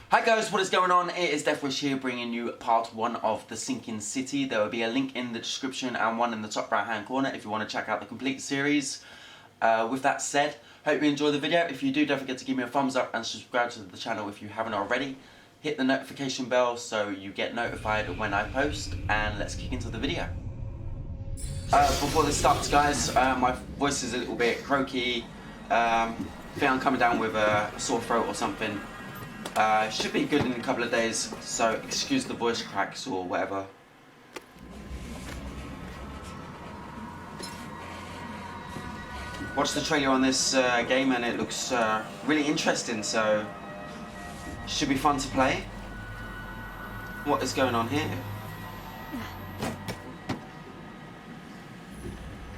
Hi guys, what is going on? It is Deathwish here bringing you part 1 of The Sinking City. There will be a link in the description and one in the top right hand corner if you want to check out the complete series. With that said, hope you enjoy the video. If you do, don't forget to give me a thumbs up and subscribe to the channel if you haven't already. Hit the notification bell so you get notified when I post, and let's kick into the video. Before this starts guys, my voice is a little bit croaky. I think I'm coming down with a sore throat or something. Should be good in a couple of days, so excuse the voice cracks or whatever. Watched the trailer on this game and it looks really interesting, so should be fun to play. What is going on here?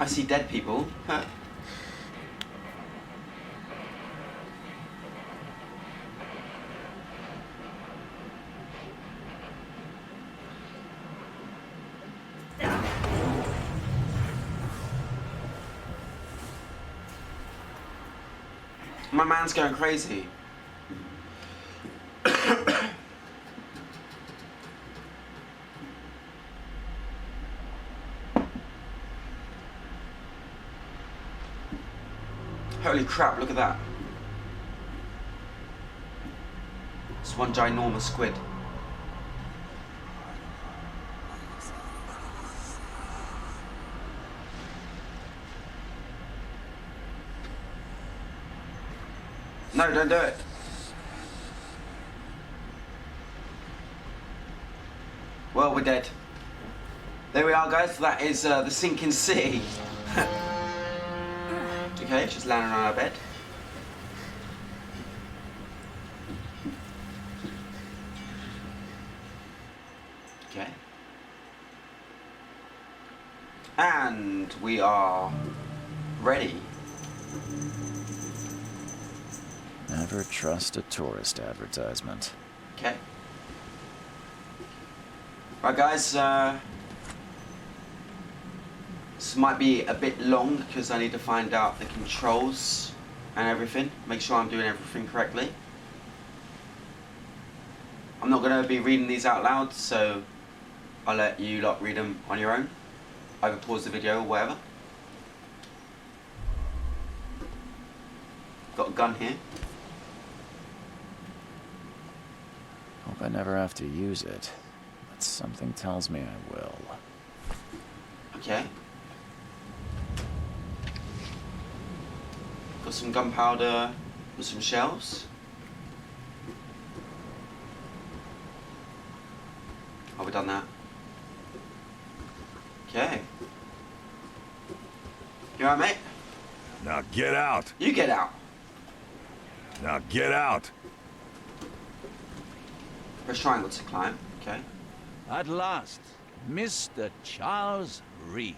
I see dead people. Huh. My man's going crazy. Holy crap, look at that. It's one ginormous squid. No, don't do it. Well, we're dead. There we are, guys. That is the sinking city. Okay, just landing on our bed. Okay. And we are ready. Never trust a tourist advertisement. Okay. Right guys, this might be a bit long because I need to find out the controls and everything. Make sure I'm doing everything correctly. I'm not going to be reading these out loud, so I'll let you lot read them on your own. Either pause the video or whatever. Got a gun here. Hope I never have to use it, but something tells me I will. Okay. Got some gunpowder with some shells. Oh, we done that. Okay. You alright, mate? Now get out! You get out. Now get out! Press triangle to climb. Okay. At last, Mr. Charles Reed.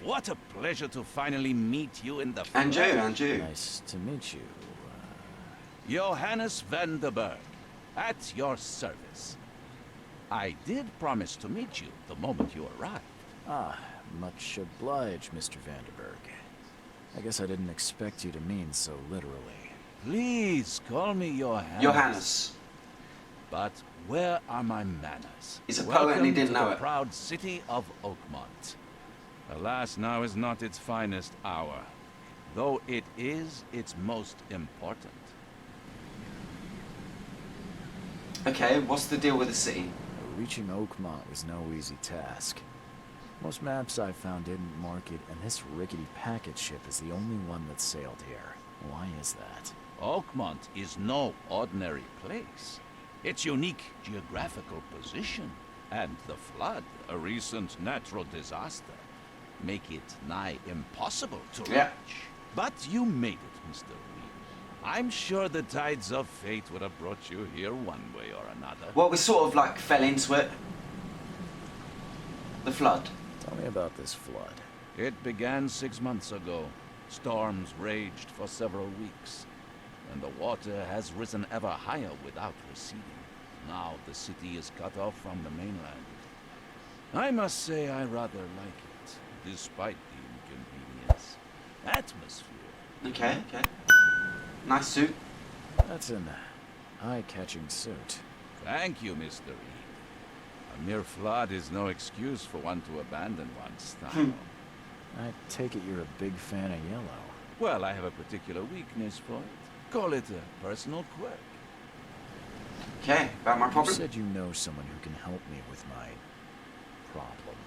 What a pleasure to finally meet you in the flesh. And you. Nice to meet you. Johannes van der Berg, at your service. I did promise to meet you the moment you arrived. Ah, much obliged, Mr. Vanderberg. I guess I didn't expect you to mean so literally. Please call me Johannes. Johannes. But where are my manners? He's a poet and he didn't know Welcome to the it. proud city of Oakmont. Alas, now is not its finest hour, though it is its most important. Okay, what's the deal with the city? Reaching Oakmont was no easy task. Most maps I found didn't mark it, and this rickety packet ship is the only one that sailed here. Why is that? Oakmont is no ordinary place. Its unique geographical position and the flood, a recent natural disaster, make it nigh impossible to reach. But you made it, Mr. Reed. I'm sure the tides of fate would have brought you here one way or another. Well, we sort of like fell into it. The flood. Tell me about this flood. It began 6 months ago. Storms raged for several weeks, and the water has risen ever higher without receding. Now the city is cut off from the mainland. I must say I rather like it, despite the inconvenience. Atmosphere. Okay, okay. Nice suit. That's an eye-catching suit. Thank you, Mr. Reed. A mere flood is no excuse for one to abandon one's style. I take it you're a big fan of yellow. Well, I have a particular weakness for it. Call it a personal quirk. Okay, about my You problem. said you know someone who can help me with my problem.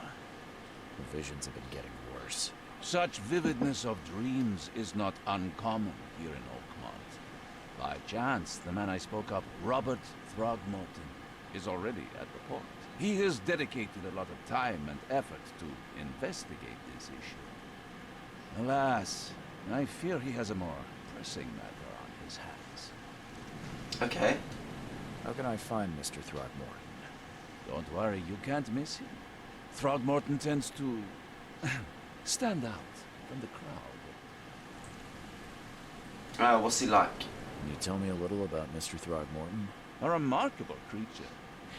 The visions have been getting worse. Such vividness of dreams is not uncommon here in Oakmont. By chance, the man I spoke of, Robert Throgmorton, is already at the port. He has dedicated a lot of time and effort to investigate this issue. Alas, I fear he has a more pressing matter on his hands. Okay. How can I find Mr. Throgmorton? Don't worry, you can't miss him. Throgmorton tends to stand out from the crowd. What's he like? Can you tell me a little about Mr. Throgmorton? A remarkable creature.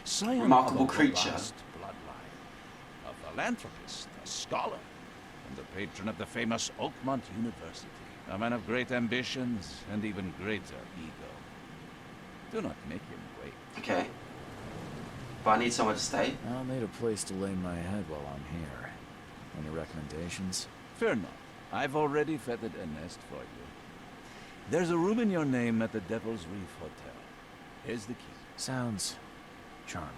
Scion Remarkable of a creature. robust bloodline. A philanthropist, a scholar, and the patron of the famous Oakmont University. A man of great ambitions and even greater ego. Do not make him wait. Okay. But I need somewhere to stay. I'll need a place to lay my head while I'm here. Any recommendations? Fear not. I've already feathered a nest for you. There's a room in your name at the Devil's Reef Hotel. Here's the key. Sounds charming.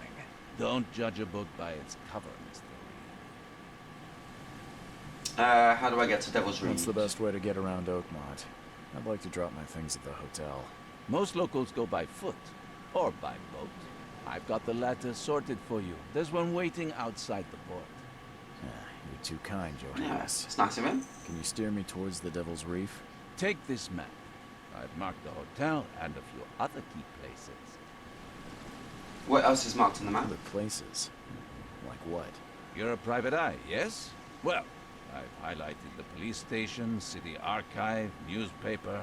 Don't judge a book by its cover, Mr. Reed. How do I get to Devil's Reed? What's the best way to get around Oakmont? I'd like to drop my things at the hotel. Most locals go by foot or by boat. I've got the latter sorted for you. There's one waiting outside the port. You're too kind, Yeah, Johannes. it's nice of him. Can you steer me towards the Devil's Reef? Take this map. I've marked the hotel and a few other key places. What else is marked on the map? Other places? Like what? You're a private eye, yes? Well, I've highlighted the police station, city archive, newspaper,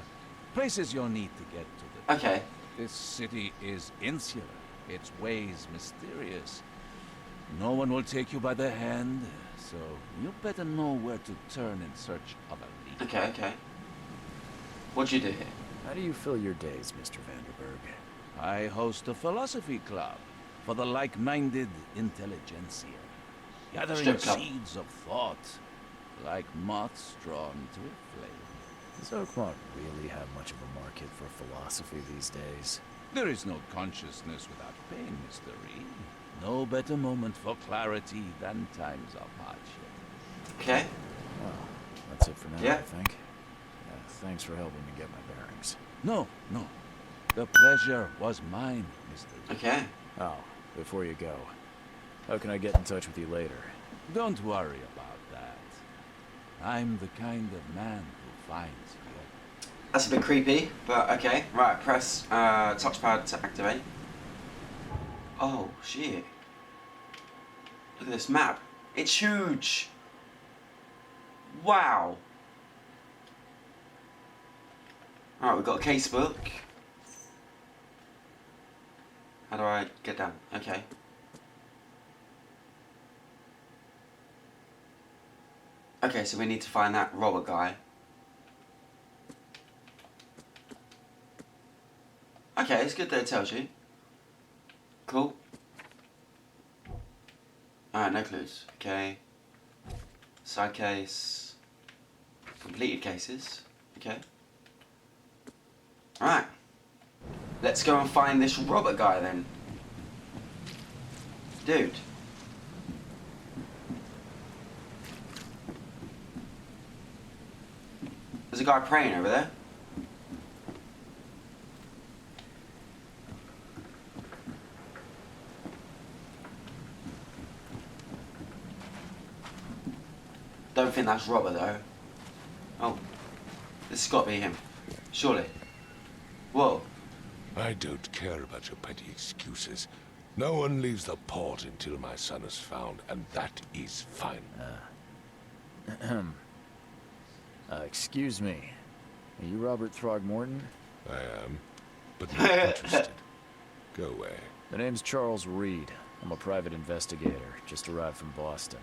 places you'll need to get to the... Okay. This city is insular, its ways mysterious. No one will take you by the hand, so you better know where to turn in search of a lead. Okay, okay. What do you do here? How do you fill your days, Mr. Vanderberg? I host a philosophy club for the like-minded intelligentsia, gathering Strip club. seeds of thought, like moths drawn to a flame. Does Oakmont really have much of a market for philosophy these days? There is no consciousness without pain, Mr. Reed. No better moment for clarity than times of hardship. Okay. Well, that's it for now, Yeah. I think. Thanks for helping me get my bearings. No, no. The pleasure was mine, Mr. Reed. Okay. Oh, before you go, how can I get in touch with you later? Don't worry about that. I'm the kind of man who finds you. That's a bit creepy, but okay. Right, press touchpad to activate. Oh, shit. Look at this map. It's huge. Wow. Alright, we've got a casebook. How do I get down? Okay. Okay, so we need to find that Robert guy. Okay, it's good that it tells you. Cool. Alright, no clues. Okay. Side case. Completed cases. Okay. Alright. Let's go and find this Robert guy then. Dude. There's a guy praying over there. Don't think that's Robert though. Oh. This has got to be him. Surely. Whoa. I don't care about your petty excuses. No one leaves the port until my son is found, and that is fine. Excuse me. Are you Robert Throgmorton? I am, but not interested. Go away. The name's Charles Reed. I'm a private investigator, just arrived from Boston.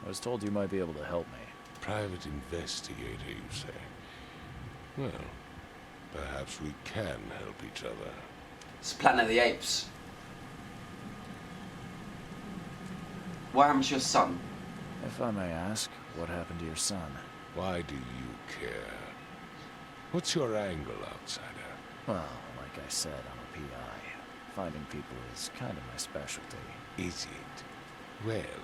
I was told you might be able to help me. Private investigator, you say? Well, perhaps we can help each other. It's Planet of the Apes. What happened to your son? If I may ask, what happened to your son? Why do you care? What's your angle, outsider? Well, like I said, I'm a PI. Finding people is kind of my specialty. Is it? Well,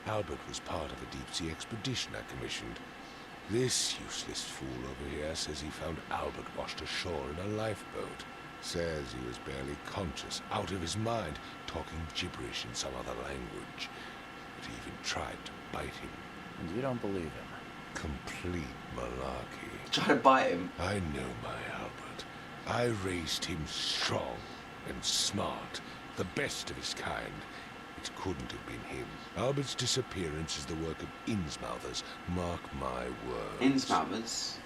Albert was part of a deep-sea expedition I commissioned. This useless fool over here says he found Albert washed ashore in a lifeboat. Says he was barely conscious, out of his mind, talking gibberish in some other language. But he even tried to bite him. And you don't believe him? Complete malarkey. Try to bite him. I know my Albert. I raised him strong and smart, the best of his kind. It couldn't have been him. Albert's disappearance is the work of Innsmouthers. Mark my words. Innsmouthers?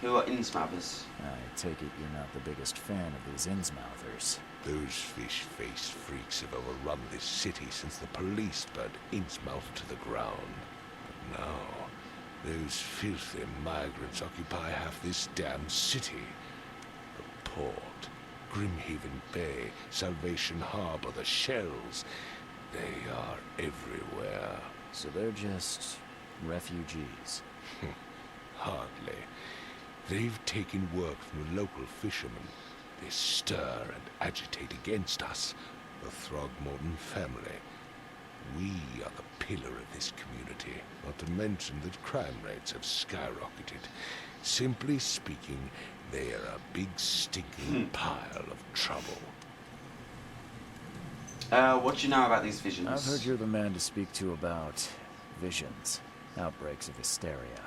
Who are Innsmouthers? I take it you're not the biggest fan of these Innsmouthers. Those fish-faced freaks have overrun this city since the police burned Innsmouth to the ground. But now, those filthy migrants occupy half this damn city. The port, Grimhaven Bay, Salvation Harbor, the shells. They are everywhere. So they're just refugees. Hardly. They've taken work from the local fishermen. They stir and agitate against us, the Throgmorton family. We are the pillar of this community, not to mention that crime rates have skyrocketed. Simply speaking, they are a big stinking pile of trouble. What do you know about these visions? I've heard you're the man to speak to about visions, outbreaks of hysteria.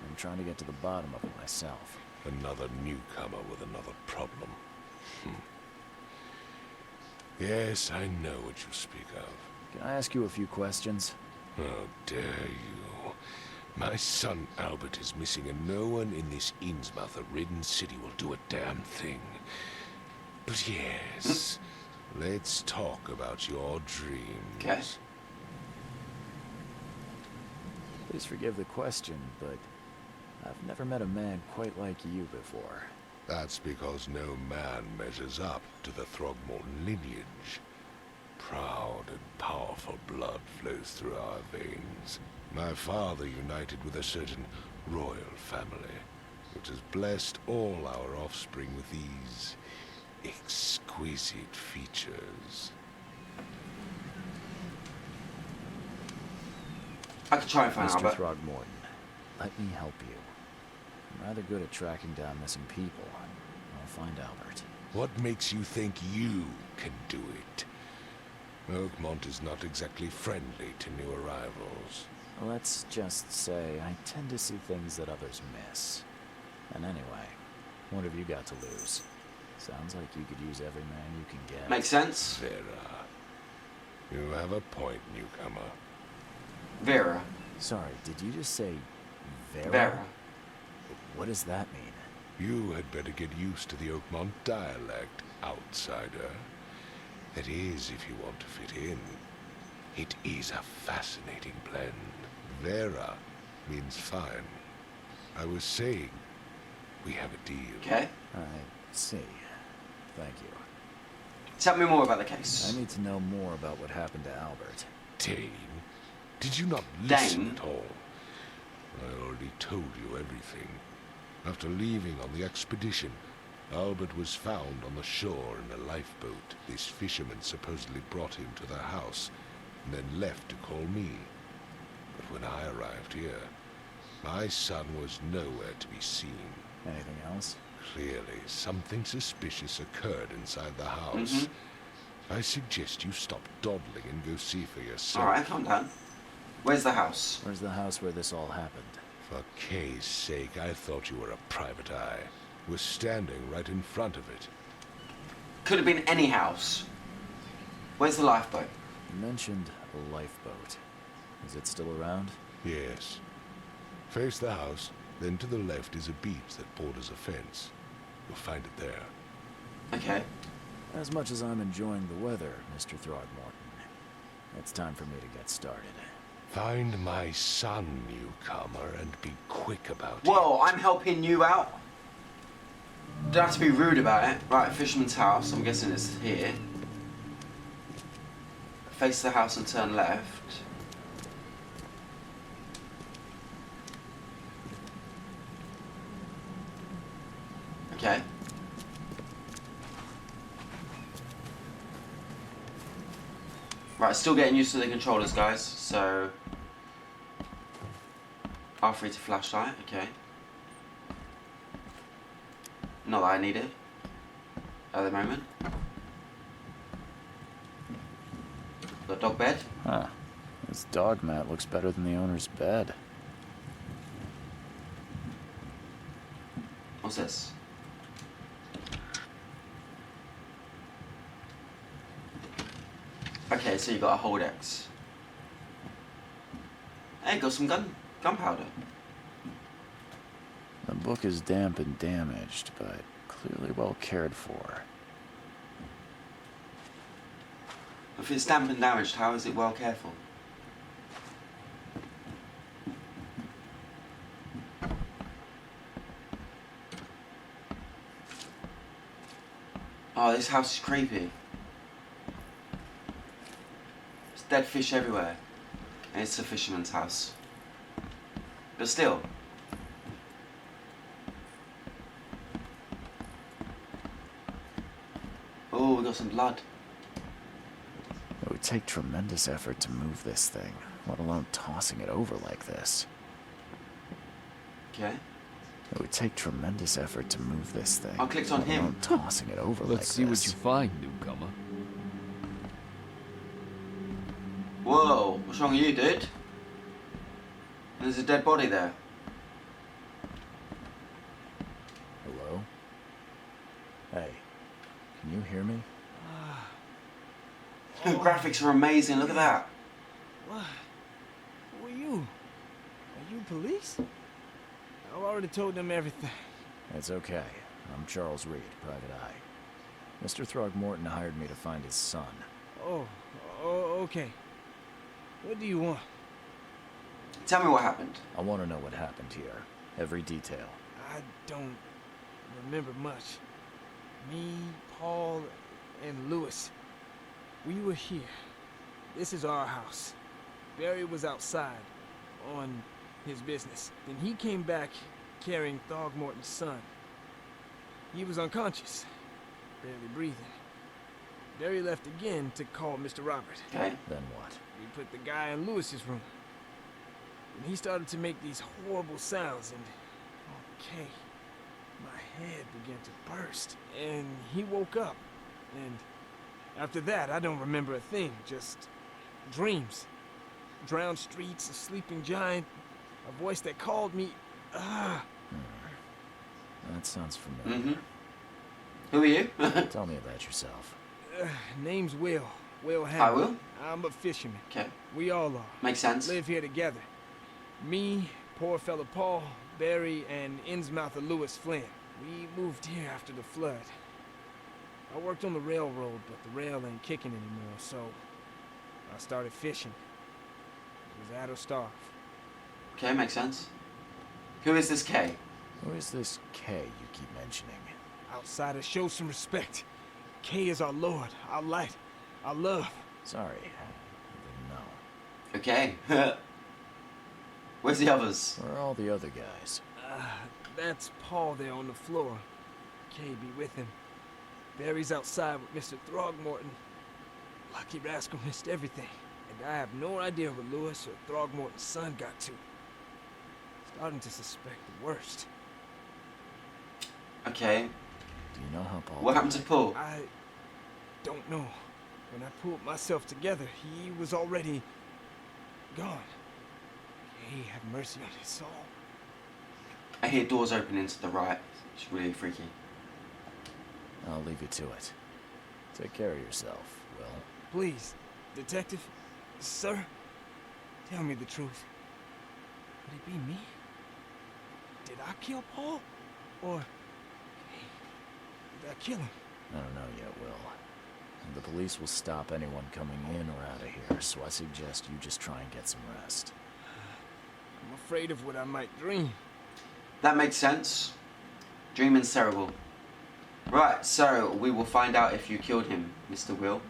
I'm trying to get to the bottom of it myself. Another newcomer with another problem. Yes, I know what you speak of. Can I ask you a few questions? How dare you? My son Albert is missing, and no one in this Innsmouth-ridden city will do a damn thing. But yes, let's talk about your dreams. Okay. Please forgive the question, but I've never met a man quite like you before. That's because no man measures up to the Throgmorton lineage. Proud and powerful blood flows through our veins. My father united with a certain royal family, which has blessed all our offspring with these exquisite features. I could try and find Mr. Albert. Throgmorton, let me help you. I'm rather good at tracking down missing people. I'll find Albert. What makes you think you can do it? Oakmont is not exactly friendly to new arrivals. Let's just say I tend to see things that others miss. And anyway, what have you got to lose? Sounds like you could use every man you can get. Makes sense. Vera, you have a point, newcomer. Vera. Sorry, did you just say Vera? Vera. What does that mean? You had better get used to the Oakmont dialect, outsider. That is, if you want to fit in. It is a fascinating blend. Vera means fine. I was saying, we have a deal. Okay. I see. Thank you. Tell me more about the case. I need to know more about what happened to Albert. Dane, did you not listen Dane? at all? I already told you everything. After leaving on the expedition, Albert was found on the shore in a lifeboat. This fisherman supposedly brought him to their house, and then left to call me. But when I arrived here, my son was nowhere to be seen. Anything else? Clearly, something suspicious occurred inside the house. I suggest you stop dawdling and go see for yourself. Alright, calm down. Where's the house? Where's the house where this all happened? For Kay's sake, I thought you were a private eye. We're standing right in front of it. Could have been any house. Where's the lifeboat? You mentioned a lifeboat. Is it still around? Yes. Face the house, then to the left is a beach that borders a fence. You'll find it there. Okay. As much as I'm enjoying the weather, Mr. Throgmorton, it's time for me to get started. Find my son, newcomer, and be quick about it. Whoa, I'm helping you out? Don't have to be rude about it. Right, fisherman's house. I'm guessing it's here. Face the house and turn left. Okay. Right, still getting used to the controllers, guys. So R3 to flashlight. Okay. Not that I need it at the moment. The dog bed. Huh. This dog mat looks better than the owner's bed. What's this? Okay, so you got a Holdex. Hey, got some gunpowder. The book is damp and damaged, but clearly well cared for. If it's damp and damaged, how is it well cared for? Oh, this house is creepy. There's dead fish everywhere. And it's a fisherman's house. But still. Oh, we got some blood. It would take tremendous effort to move this thing, let alone tossing it over like this. Okay. It would take tremendous effort to move this thing. I clicked on let him. alone tossing it over like this. Let's see what you find, newcomer. Whoa, what's wrong with you, dude? There's a dead body there. Hello? Hey, can you hear me? The graphics are amazing, look at that. What? Who are you? Are you police? I've already told them everything. It's okay. I'm Charles Reed, Private Eye. Mr. Throgmorton hired me to find his son. Oh, okay. What do you want? Tell me what happened. I want to know what happened here. Every detail. I don't remember much. Me, Paul, and Lewis. We were here. This is our house. Barry was outside, on his business. Then he came back carrying Throgmorton's son. He was unconscious, barely breathing. Barry left again to call Mr. Robert. Okay. Then what? We put the guy in Lewis's room. And he started to make these horrible sounds and... Okay. My head began to burst. And he woke up. And after that, I don't remember a thing. Just dreams. Drowned streets, a sleeping giant, a voice that called me. That sounds familiar. Mm-hmm. Who are you? Tell me about yourself. Name's Will. Will Hi, Hammond. Will. I'm a fisherman. Okay. We all are. Makes sense. Live here together. Me, poor fella Paul, Barry, and Innsmouther Lewis Flynn. We moved here after the flood. I worked on the railroad, but the rail ain't kicking anymore, so I started fishing. It was that or starve. Okay, makes sense. Who is this K? Who is this K you keep mentioning? Outsiders, show some respect. K is our lord, our light, our love. Sorry, I didn't know. Okay. Where's the others? Where are all the other guys? That's Paul there on the floor. K be with him. Barry's outside with Mr. Throgmorton. Lucky rascal missed everything. And I have no idea what Lewis or Throgmorton's son got to. Starting to suspect the worst. Okay. Do you know how Paul... What happened to Paul? I don't know. When I pulled myself together, he was already gone. Hey, have mercy on his soul. I hear doors opening to the right. It's really freaky. I'll leave you to it. Take care of yourself, Will. Please, detective, sir, tell me the truth. Could it be me? Did I kill Paul? Or did I kill him? I don't know yet, Will. The police will stop anyone coming in or out of here, so I suggest you just try and get some rest. I'm afraid of what I might dream. That makes sense. Dreaming's terrible. Right, so we will find out if you killed him, Mr. Will.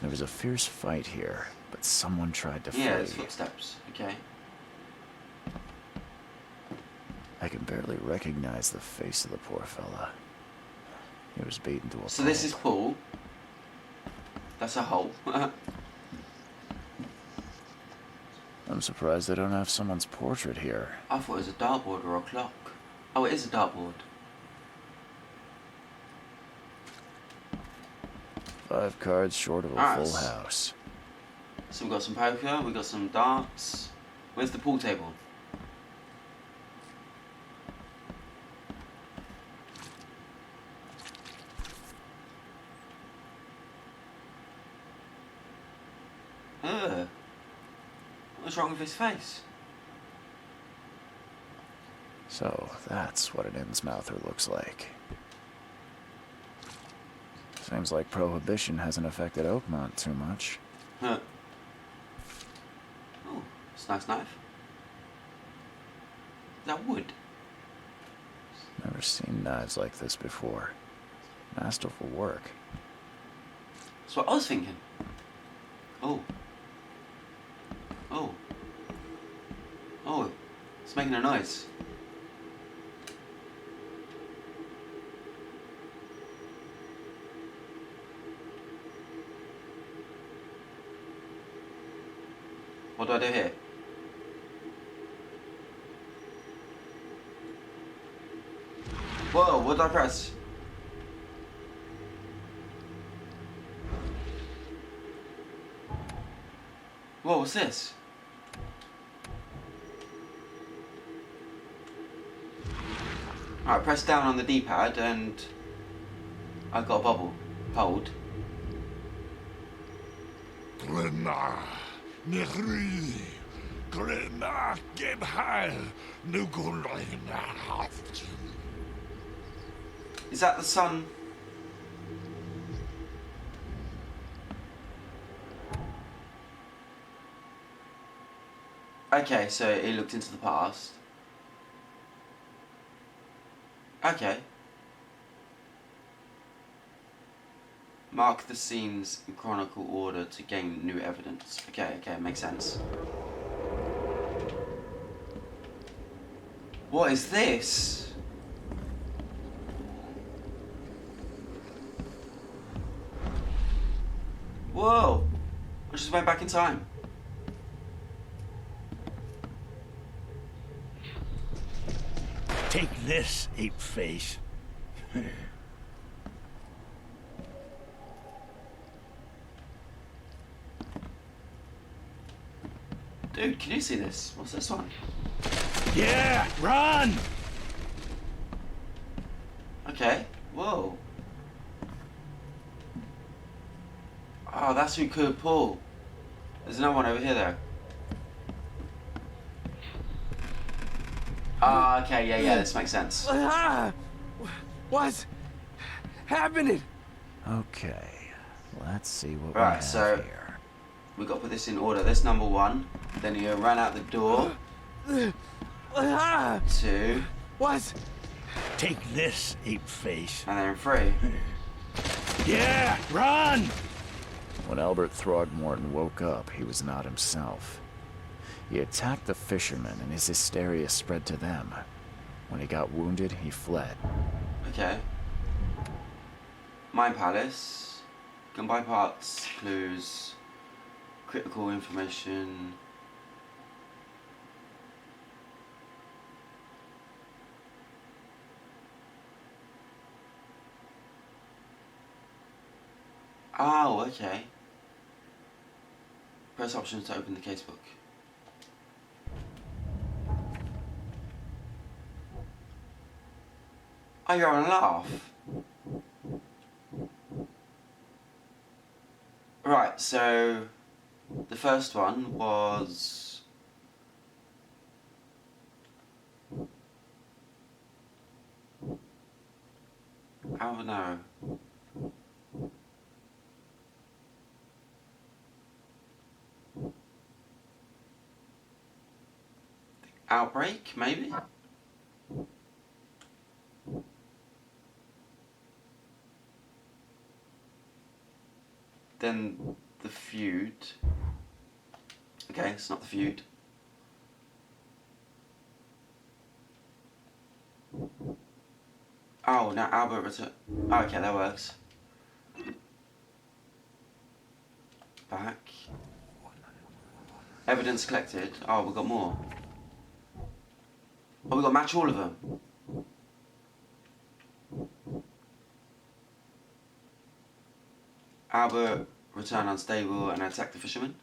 There was a fierce fight here, but someone tried to flee. Yeah, there's footsteps. Okay. I can barely recognize the face of the poor fella. He was beaten to a So this is Paul. That's a hole. I'm surprised they don't have someone's portrait here. I thought it was a dartboard or a clock. Oh, it is a dartboard. 5 cards short of a Nice. full house. So we've got some poker, we've got some darts. Where's the pool table? Ugh. What's wrong with his face? So that's what an Innsmouther looks like. Seems like Prohibition hasn't affected Oakmont too much. Huh. Oh, it's a nice knife. Is that wood? Never seen knives like this before. Masterful work. That's what I was thinking. Oh. Oh. Oh, it's making a noise. What do I do here? Whoa, what did I press? Whoa, what's this? Alright, press down on the D-pad and I've got a bubble. Hold. Is that the sun? Okay, so it looked into the past. Okay. Mark the scenes in chronicle order to gain new evidence. Okay, makes sense. What is this? Whoa! I just went back in time. Take this, ape face. Dude, can you see this? What's this one? Yeah, run! Okay. Whoa. Oh, that's who could pull. There's no one over here though. Ah, okay, yeah, this makes sense. What's happening? Okay, let's see what Right, we have so- here. We've got to put this in order. This number 1. Then you run out the door. 2. What? Take this, ape face. And then 3. Yeah, run! When Robert Throgmorton woke up, he was not himself. He attacked the fishermen and his hysteria spread to them. When he got wounded, he fled. Okay. Mind Palace. Combine parts, clues, critical information. Oh, okay. Press options to open the casebook. Oh, you're on a laugh. Right, so the first one was I don't know. outbreak, maybe? Then the feud. Okay, it's not the feud. Oh, now Albert return. Oh, okay, that works. Back. Evidence collected. Oh, we got more. Oh, we got to match all of them. Albert returned unstable and attacked the fisherman.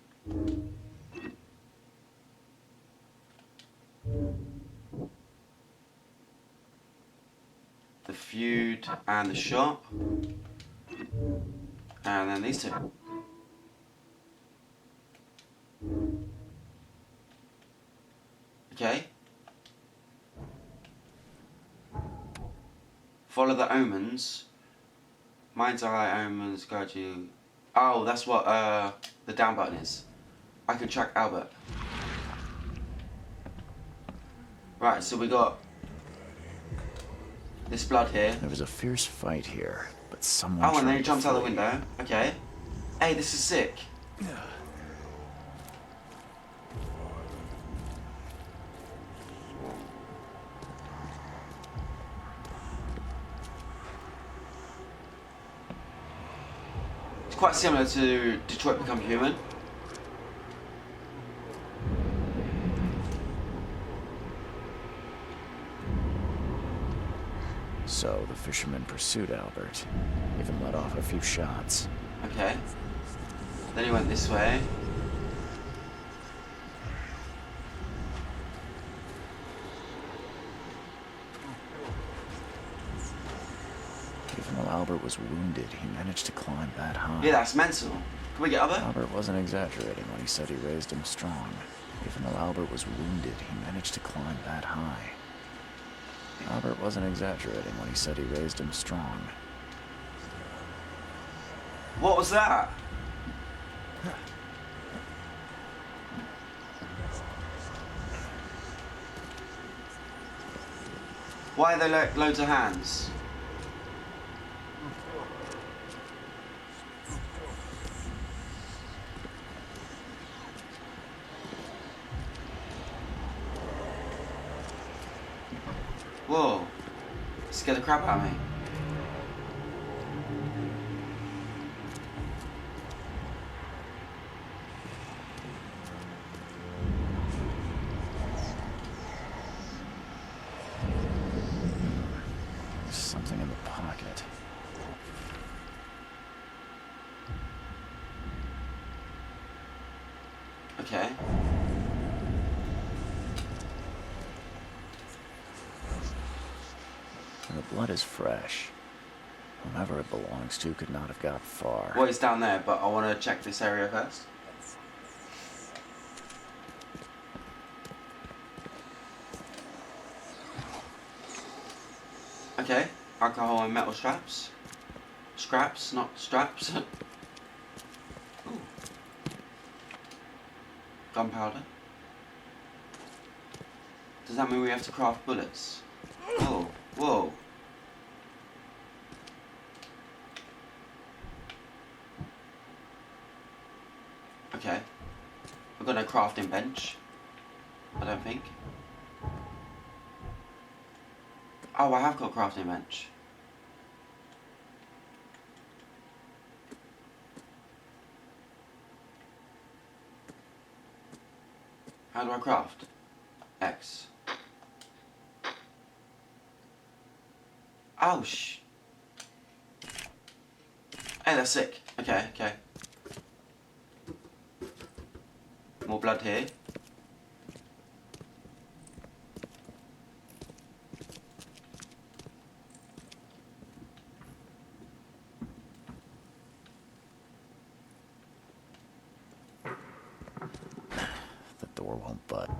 The feud and the shop. And then these two. Okay. Follow the omens. Mind's eye omens guide you. Oh, that's what the down button is. I can track Albert. Right, so we got this blood here. There was a fierce fight here, but someone. Oh, and then he tried to jumps out the flee. window. Okay. Hey, this is sick. It's quite similar to Detroit Become Human. So the fisherman pursued Albert, even let off a few shots. Okay. Then he went this way. Even though Albert was wounded, he managed to climb that high. Yeah, that's mental. Can we get Albert? Albert wasn't exaggerating when he said he raised him strong. Even though Albert was wounded, he managed to climb that high. Albert wasn't exaggerating when he said he raised him strong. What was that? Why are there like loads of hands? Whoa. Scared the crap out of me. There's something in the pocket. Okay. And the blood is fresh. Whomever it belongs to could not have got far. Well, it's down there, but I want to check this area first. Okay. Alcohol and metal straps. Scraps, not straps. Ooh. Gunpowder. Does that mean we have to craft bullets? Whoa, whoa. Okay. We've got no crafting bench. I don't think. Oh, I have got a crafting bench. How do I craft? X. Oh, Hey, that's sick. Okay, okay. More blood here. The door won't bud.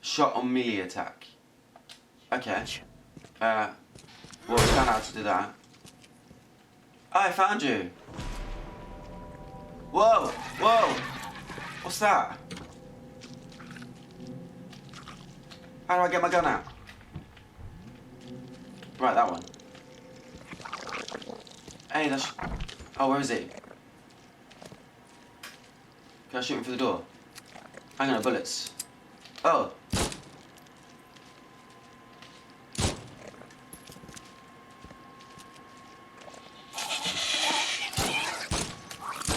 Shot on melee attack. Okay. Well, we found out how to do that. Oh, I found you. Whoa, whoa. What's that? How do I get my gun out? Right, that one. Hey, that's... Oh, where is he? Can I shoot him through the door? Hang on, bullets. Oh.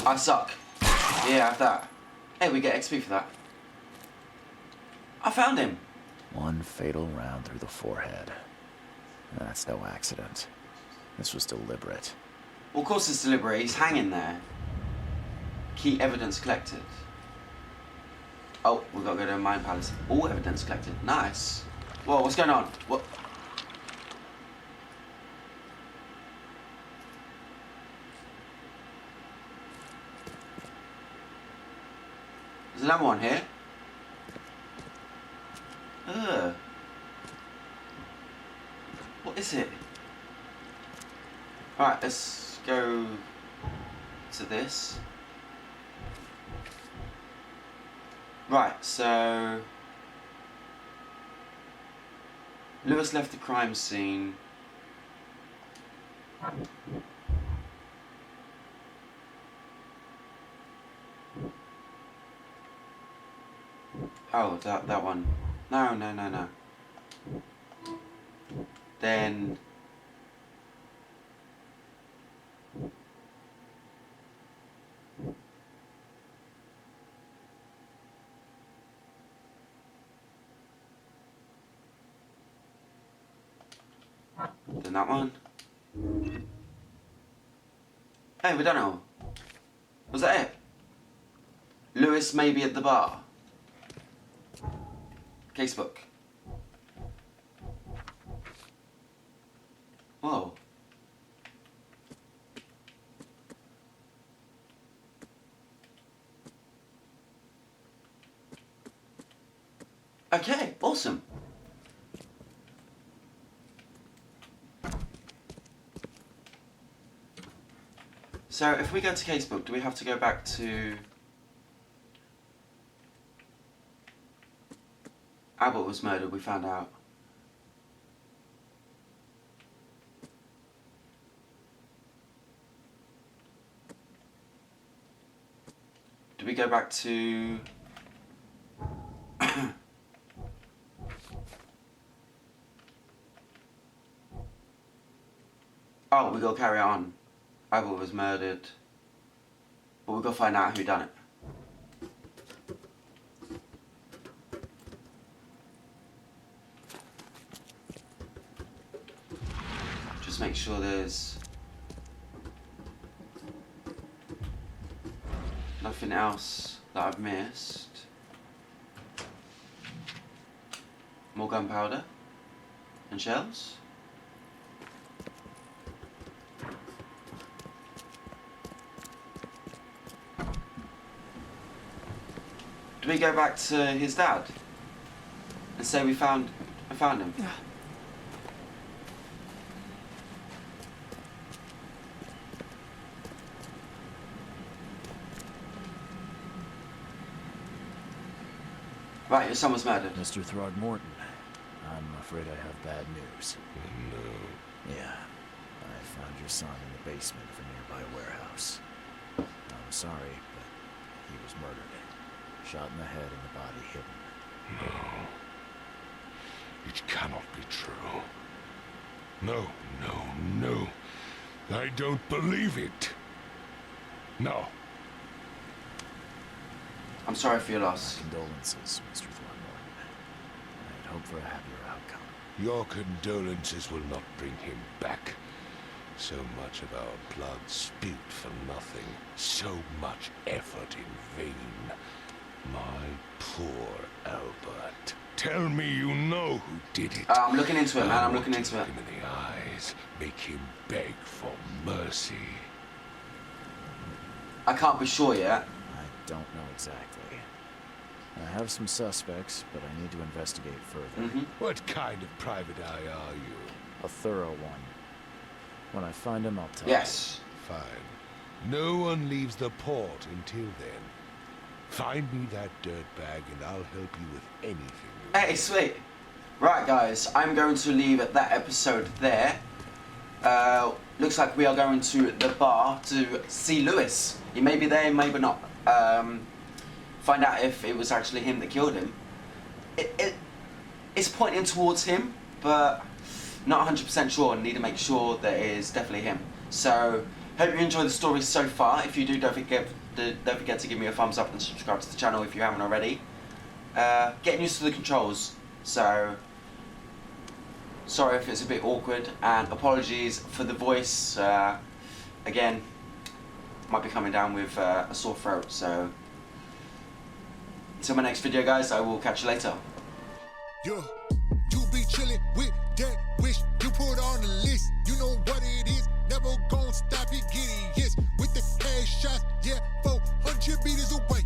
I suck. Yeah, I have that. Hey, we get XP for that. I found him. One fatal round through the forehead. That's no accident. This was deliberate. Well, of course it's deliberate. He's hanging there. Key evidence collected. Oh, we've got to go to a mine palace. All evidence collected. Nice. Whoa, what's going on? What? There's another one here. Ugh. What is it? Alright, let's go to this. Right, so... Lewis left the crime scene. Oh, that one. No. Then... Then that one. Hey, we don't know. Was that it? Lewis may be at the bar. Casebook. Whoa. Okay, awesome. So if we go to casebook, do we have to go back to... Albert was murdered, we found out. Do we go back to... Oh, we gotta carry on. Albert was murdered. But we gotta find out who done it. Just make sure there's nothing else that I've missed. More gunpowder and shells. Do we go back to his dad and say I found him? Yeah. Right, your son was murdered. Mr. Throgmorton, I'm afraid I have bad news. No. Yeah, I found your son in the basement of a nearby warehouse. I'm sorry, but he was murdered. Shot in the head and the body hidden. No. It cannot be true. No. I don't believe it. No. I'm sorry for your loss. Condolences, Mr. Throgmorton. I'd hope for a happier outcome. Your condolences will not bring him back. So much of our blood spilled for nothing. So much effort in vain. My poor Albert. Tell me you know who did it. I'm looking into it, man. I'm looking into it. Look him in the eyes. Make him beg for mercy. I can't be sure yet. I don't know exactly. I have some suspects, but I need to investigate further. What kind of private eye are you? A thorough one. When I find him, I'll tell Yes. Fine. No one leaves the port until then. Find me that dirtbag and I'll help you with anything. Hey, sweet. Right, guys, I'm going to leave that episode there. Looks like we are going to the bar to see Lewis. He may be there, maybe not. Find out if it was actually him that killed him. It's pointing towards him, but not 100% sure. Need to make sure that it is definitely him. So, hope you enjoyed the story so far. If you do, don't forget to give me a thumbs up and subscribe to the channel if you haven't already. Getting used to the controls, so sorry if it's a bit awkward, and apologies for the voice. Again, might be coming down with a sore throat, so until my next video, guys, I will catch you later. Yeah, you be chillin' with Deathwish, you put on the list, you know what it is, never gon' stop it, get it, yes, with the headshots, yeah, 400 meters away.